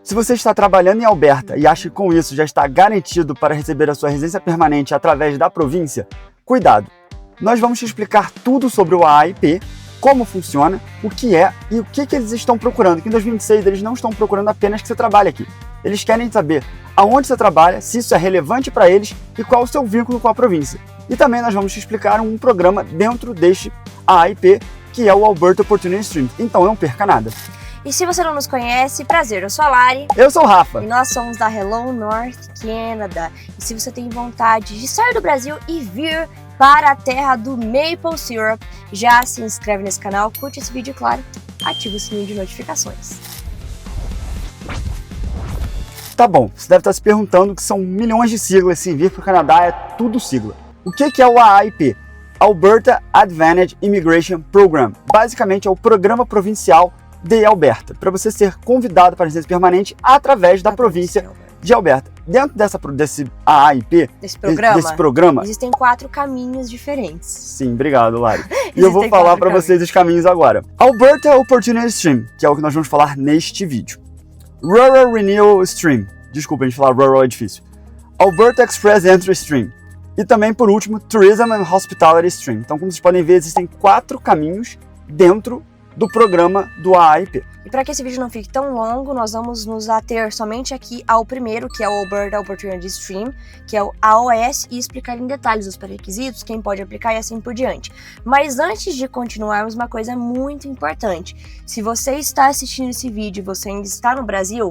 Se você está trabalhando em Alberta e acha que com isso já está garantido para receber a sua residência permanente através da província, cuidado! Nós vamos te explicar tudo sobre o AIP, como funciona, o que é e o que eles estão procurando. Que em 2026 eles não estão procurando apenas que você trabalhe aqui. Eles querem saber aonde você trabalha, se isso é relevante para eles e qual o seu vínculo com a província. E também nós vamos te explicar um programa dentro deste AIP, que é o Alberta Opportunity Stream. Então não perca nada. E se você não nos conhece, prazer, eu sou a Lari. Eu sou o Rafa. E nós somos da Hello North Canada. E se você tem vontade de sair do Brasil e vir para a terra do Maple Syrup, já se inscreve nesse canal, curte esse vídeo e, claro, ativa o sininho de notificações. Tá bom, você deve estar se perguntando que são milhões de siglas, sim, vir para o Canadá é tudo sigla. O que é o AIP? Alberta Advantage Immigration Program. Basicamente é o Programa Provincial de Alberta, para você ser convidado para a residência permanente através da província de Alberta. Dentro desse AIP, desse programa, existem 4 caminhos diferentes. Sim, obrigado, Lari. E eu vou falar para vocês os caminhos agora. Alberta Opportunity Stream, que é o que nós vamos falar neste vídeo. Rural Renewal Stream. Desculpa, a gente falar rural é difícil. Alberta Express Entry Stream. E também, por último, Tourism and Hospitality Stream. Então, como vocês podem ver, existem 4 caminhos dentro do programa do AIP. E para que esse vídeo não fique tão longo, nós vamos nos ater somente aqui ao primeiro, que é o Alberta Opportunity Stream, que é o AOS, e explicar em detalhes os pré-requisitos, quem pode aplicar e assim por diante. Mas antes de continuarmos, uma coisa muito importante. Se você está assistindo esse vídeo e você ainda está no Brasil,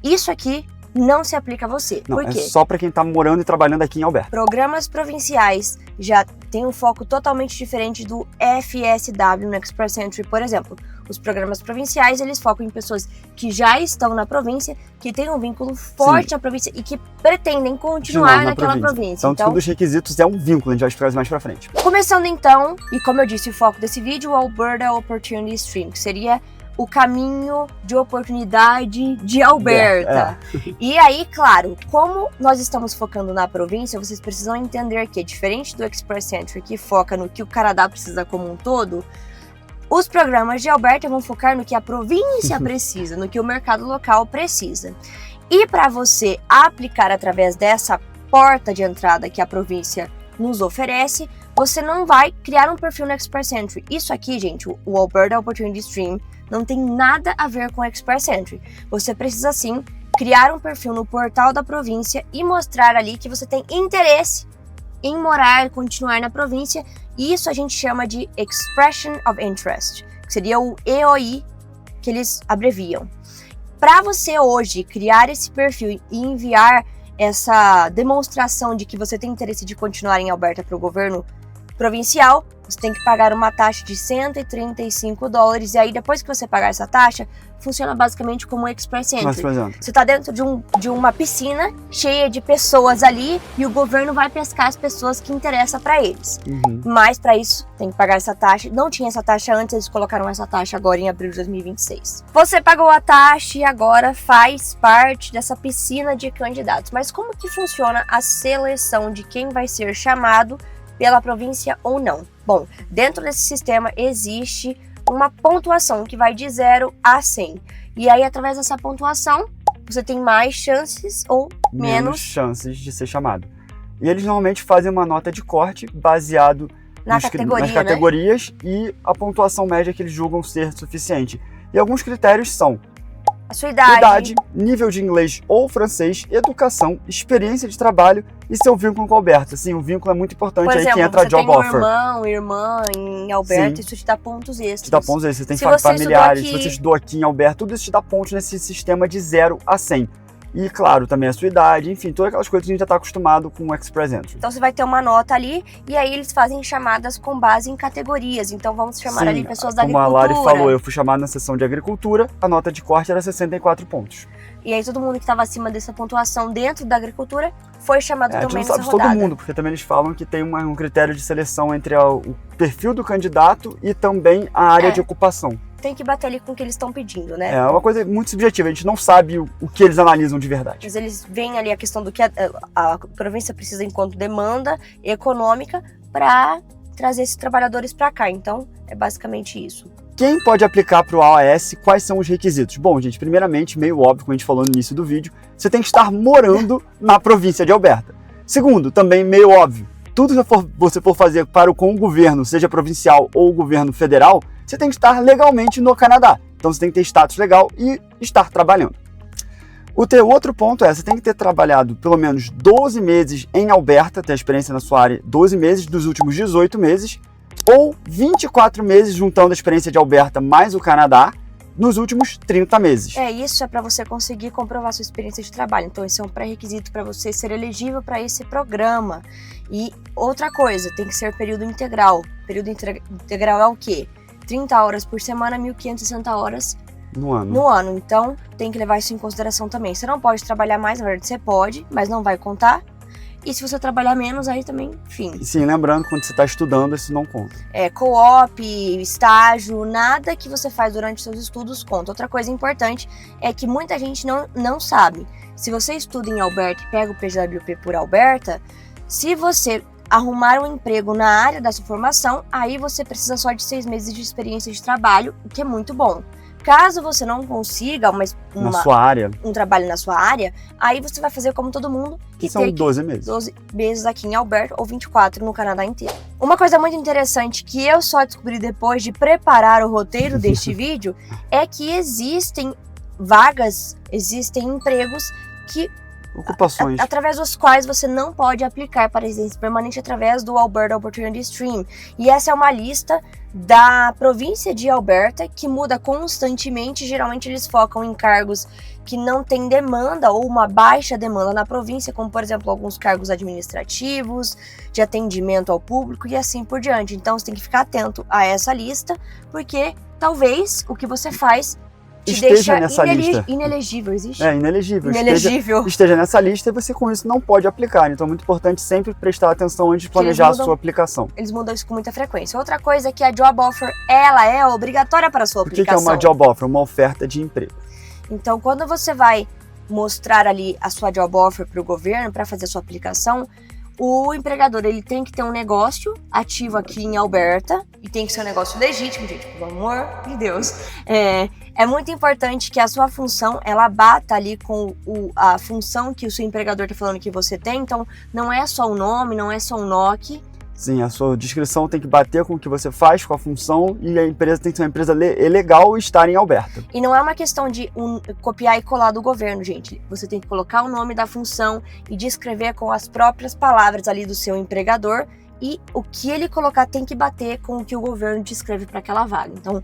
isso aqui não se aplica a você. Não, por quê? É só para quem está morando e trabalhando aqui em Alberta. Programas provinciais já têm um foco totalmente diferente do FSW no Express Entry, por exemplo. Os programas provinciais, eles focam em pessoas que já estão na província, que têm um vínculo forte à província e que pretendem continuar naquela província. Então, um dos requisitos é um vínculo, a gente vai explicar isso mais pra frente. Começando então, e como eu disse, o foco desse vídeo, o Alberta Opportunity Stream, que seria o caminho de oportunidade de Alberta. E aí, claro, como nós estamos focando na província, vocês precisam entender que, diferente do Express Entry, que foca no que o Canadá precisa como um todo, os programas de Alberta vão focar no que a província precisa, no que o mercado local precisa. E para você aplicar através dessa porta de entrada que a província nos oferece, você não vai criar um perfil no Express Entry. Isso aqui, gente, o Alberta Opportunity Stream, não tem nada a ver com o Express Entry. Você precisa, sim, criar um perfil no portal da província e mostrar ali que você tem interesse em morar, continuar na província. E isso a gente chama de Expression of Interest, que seria o EOI, que eles abreviam. Para você hoje criar esse perfil e enviar essa demonstração de que você tem interesse de continuar em Alberta para o governo provincial, você tem que pagar uma taxa de $135, e aí depois que você pagar essa taxa, funciona basicamente como um Express Entry. Você está dentro de uma piscina cheia de pessoas ali e o governo vai pescar as pessoas que interessam para eles. Mas para isso tem que pagar essa taxa. Não tinha essa taxa antes, eles colocaram essa taxa agora em abril de 2026. Você pagou a taxa e agora faz parte dessa piscina de candidatos. Mas como que funciona a seleção de quem vai ser chamado pela província ou não? Bom, dentro desse sistema existe uma pontuação que vai de 0 a 100. E aí, através dessa pontuação, você tem mais chances ou menos chances de ser chamado. E eles normalmente fazem uma nota de corte baseado nas categorias, né? E a pontuação média que eles julgam ser suficiente. E alguns critérios são a sua idade, nível de inglês ou francês, educação, experiência de trabalho e seu vínculo com Alberta. Sim, o vínculo é muito importante. Por exemplo, aí que entra a job offer. Você tem um irmão, irmã em Alberta, sim, isso te dá pontos extras. Te dá pontos extras, você tem familiares, se você estudou aqui em Alberta, tudo isso te dá pontos nesse sistema de 0 a 100. E, claro, também a sua idade, enfim, todas aquelas coisas que a gente já está acostumado com o Express Entry. Então você vai ter uma nota ali, e aí eles fazem chamadas com base em categorias. Então vamos chamar ali pessoas da agricultura. Como a Lari falou, eu fui chamado na sessão de agricultura, a nota de corte era 64 pontos. E aí todo mundo que estava acima dessa pontuação dentro da agricultura foi chamado também nessa rodada. A gente não sabe todo mundo, porque também eles falam que tem um critério de seleção entre o perfil do candidato e também a área de ocupação. Tem que bater ali com o que eles estão pedindo, né? É uma coisa muito subjetiva, a gente não sabe o que eles analisam de verdade. Mas eles veem ali a questão do que a província precisa enquanto demanda econômica para trazer esses trabalhadores para cá. Então, é basicamente isso. Quem pode aplicar para o OAS? Quais são os requisitos? Bom, gente, primeiramente, meio óbvio, como a gente falou no início do vídeo, você tem que estar morando na província de Alberta. Segundo, também meio óbvio, tudo que você for fazer com o governo, seja provincial ou o governo federal, você tem que estar legalmente no Canadá. Então você tem que ter status legal e estar trabalhando. O teu outro ponto é, você tem que ter trabalhado pelo menos 12 meses em Alberta, ter experiência na sua área, 12 meses dos últimos 18 meses, ou 24 meses juntando a experiência de Alberta mais o Canadá, nos últimos 30 meses. Isso é para você conseguir comprovar sua experiência de trabalho. Então, esse é um pré-requisito para você ser elegível para esse programa. E outra coisa, tem que ser período integral. Período integral é o quê? 30 horas por semana, 1.560 horas no ano. Então, tem que levar isso em consideração também. Você não pode trabalhar mais, na verdade você pode, mas não vai contar. E se você trabalhar menos, aí também, enfim. Sim, lembrando, quando você está estudando, isso não conta. Co-op, estágio, nada que você faz durante seus estudos conta. Outra coisa importante é que muita gente não sabe. Se você estuda em Alberta e pega o PGWP por Alberta, se você arrumar um emprego na área da sua formação, aí você precisa só de 6 meses de experiência de trabalho, o que é muito bom. Caso você não consiga um trabalho na sua área, aí você vai fazer como todo mundo. Que são 12 meses. 12 meses aqui em Alberta ou 24 no Canadá inteiro. Uma coisa muito interessante que eu só descobri depois de preparar o roteiro deste vídeo é que existem vagas, existem empregos que ocupações através dos quais você não pode aplicar para residência permanente através do Alberta Opportunity Stream. E essa é uma lista da província de Alberta que muda constantemente. Geralmente eles focam em cargos que não têm demanda ou uma baixa demanda na província, como por exemplo alguns cargos administrativos, de atendimento ao público e assim por diante. Então você tem que ficar atento a essa lista, porque talvez o que você faz te esteja deixa nessa lista. Inelegível, existe? Inelegível. Inelegível. Esteja nessa lista e você com isso não pode aplicar. Então é muito importante sempre prestar atenção antes de planejar a sua aplicação. Eles mudam isso com muita frequência. Outra coisa é que a Job Offer, ela é obrigatória para a sua aplicação. O que é uma Job Offer? Uma oferta de emprego. Então quando você vai mostrar ali a sua Job Offer para o governo, para fazer a sua aplicação, o empregador ele tem que ter um negócio ativo aqui em Alberta e tem que ser um negócio legítimo, gente, pelo amor de Deus. É muito importante que a sua função, ela bata ali com a função que o seu empregador está falando que você tem. Então, não é só o nome, não é só um NOC. Sim, a sua descrição tem que bater com o que você faz, com a função, e a empresa tem que ser uma empresa legal e estar em Alberta. E não é uma questão de copiar e colar do governo, gente. Você tem que colocar o nome da função e descrever com as próprias palavras ali do seu empregador, e o que ele colocar tem que bater com o que o governo descreve para aquela vaga. Então,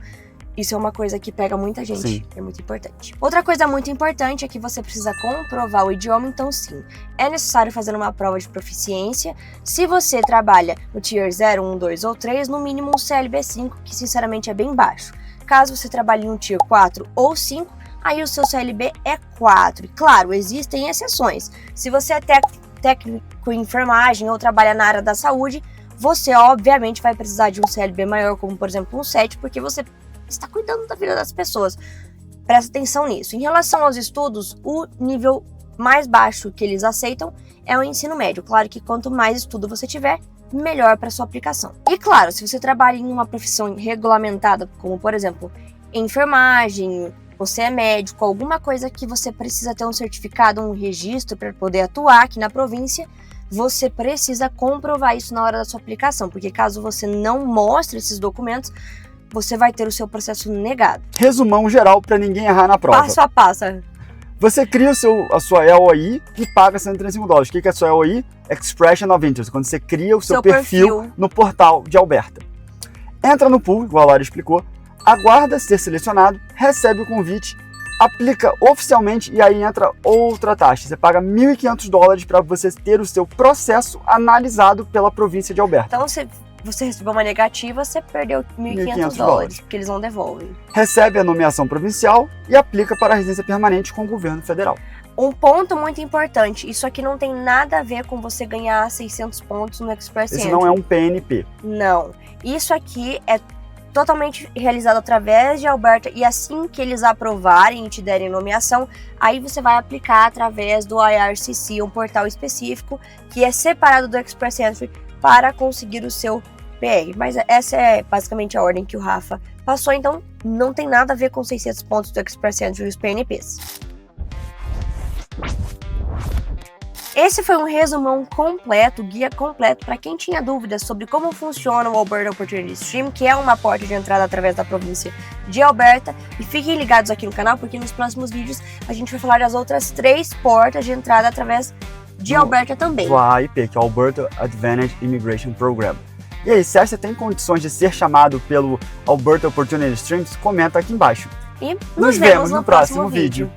isso é uma coisa que pega muita gente, sim. É muito importante. Outra coisa muito importante é que você precisa comprovar o idioma, então sim, é necessário fazer uma prova de proficiência. Se você trabalha no Tier 0, 1, 2 ou 3, no mínimo um CLB 5, que sinceramente é bem baixo. Caso você trabalhe no Tier 4 ou 5, aí o seu CLB é 4. E claro, existem exceções. Se você é técnico em enfermagem ou trabalha na área da saúde, você obviamente vai precisar de um CLB maior, como por exemplo um 7, porque você está cuidando da vida das pessoas. Presta atenção nisso. Em relação aos estudos, o nível mais baixo que eles aceitam é o ensino médio. Claro que quanto mais estudo você tiver, melhor para sua aplicação. E claro, se você trabalha em uma profissão regulamentada, como por exemplo, enfermagem, você é médico, alguma coisa que você precisa ter um certificado, um registro para poder atuar aqui na província, você precisa comprovar isso na hora da sua aplicação, porque caso você não mostre esses documentos, você vai ter o seu processo negado. Resumão geral para ninguém errar na prova. Passo a passo. Você cria a sua LOI e paga $135. O que é a sua LOI? Expression of Interest, quando você cria o seu perfil no portal de Alberta. Entra no pool, igual a Lara explicou, aguarda ser selecionado, recebe o convite, aplica oficialmente e aí entra outra taxa. Você paga $1.500 para você ter o seu processo analisado pela província de Alberta. Então você recebeu uma negativa, você perdeu $1.500, porque eles não devolvem. Recebe a nomeação provincial e aplica para a residência permanente com o governo federal. Um ponto muito importante, isso aqui não tem nada a ver com você ganhar 600 pontos no Express Entry. Esse não é um PNP. Não. Isso aqui é totalmente realizado através de Alberta e assim que eles aprovarem e te derem nomeação, aí você vai aplicar através do IRCC, um portal específico que é separado do Express Entry para conseguir o seu PR, mas essa é basicamente a ordem que o Rafa passou, então não tem nada a ver com 600 pontos do Express Entry e os PNPs. Esse foi um resumão completo, guia completo para quem tinha dúvidas sobre como funciona o Alberta Opportunity Stream, que é uma porta de entrada através da província de Alberta. E fiquem ligados aqui no canal, porque nos próximos vídeos a gente vai falar das outras 3 portas de entrada através de Alberta também. Do AIP, que é o Alberta Advantage Immigration Program. E aí, se você tem condições de ser chamado pelo Alberta Opportunity Streams, comenta aqui embaixo. E nos vemos no próximo vídeo.